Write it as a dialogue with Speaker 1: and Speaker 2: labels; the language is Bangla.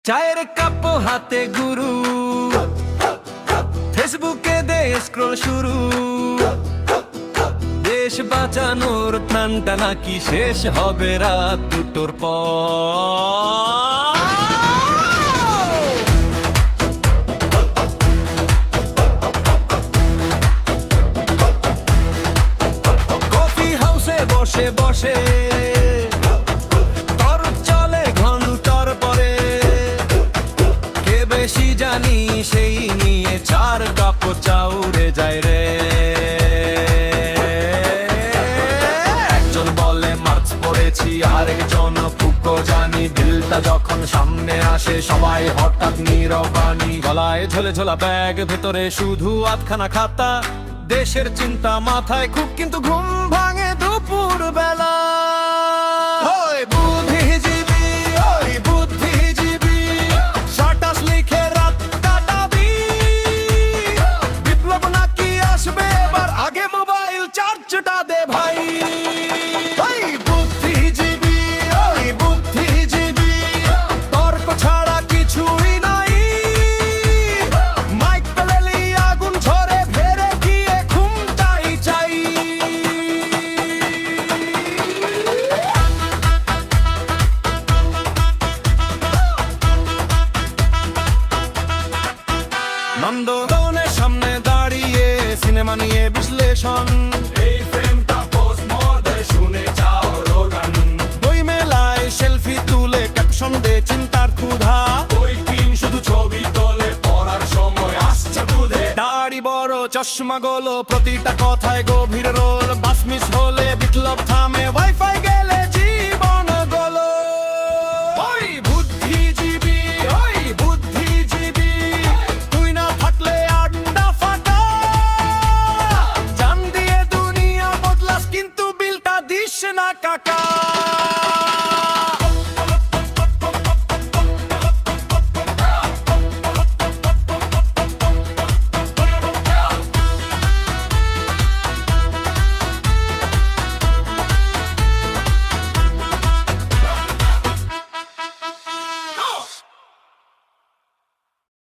Speaker 1: চায়ের কাপ হাতে গুরু, ফেসবুকে দে স্ক্রল শুরু। দেশ বাঁচানোর টানটা নাকি শেষ হবে রাত দুটোর পর। কফি হাউসে বসে বসে বেশি জানি সেই নিয়ে চার কাপ চাউরে যায় রে। একজন বলে মার্চ পড়েছি, আরেকজন ফুকো জানি। দিলটা যখন সামনে আসে সবাই হঠাৎ নীরবানি। গলায় ঝোলে ঝোলা ব্যাগ, ভেতরে শুধু আধখানা খাতা। দেশের চিন্তা মাথায় খুব, কিন্তু ঘুম ভাঙে দুপুর বেলা। নন্দনের সামনে দাঁড়িয়ে সিনেমা নিয়ে বিশ্লেষণ। এই ফ্রেমটা পোস্টমর্টে শুনে যাও রোগান। বই মেলায় সেলফি তুলে ক্যাপশন দে চিন্তার ক্ষুধা। ওই টিম শুধু ছবি তোলে, পড়ার সময় আসছে বুঝে। দাড়ি বড়, চশমা গোলো, প্রতিটা কথায় গভীর রোল। বাস মিস হলে বিপ্লব থামে, ওয়াইফাই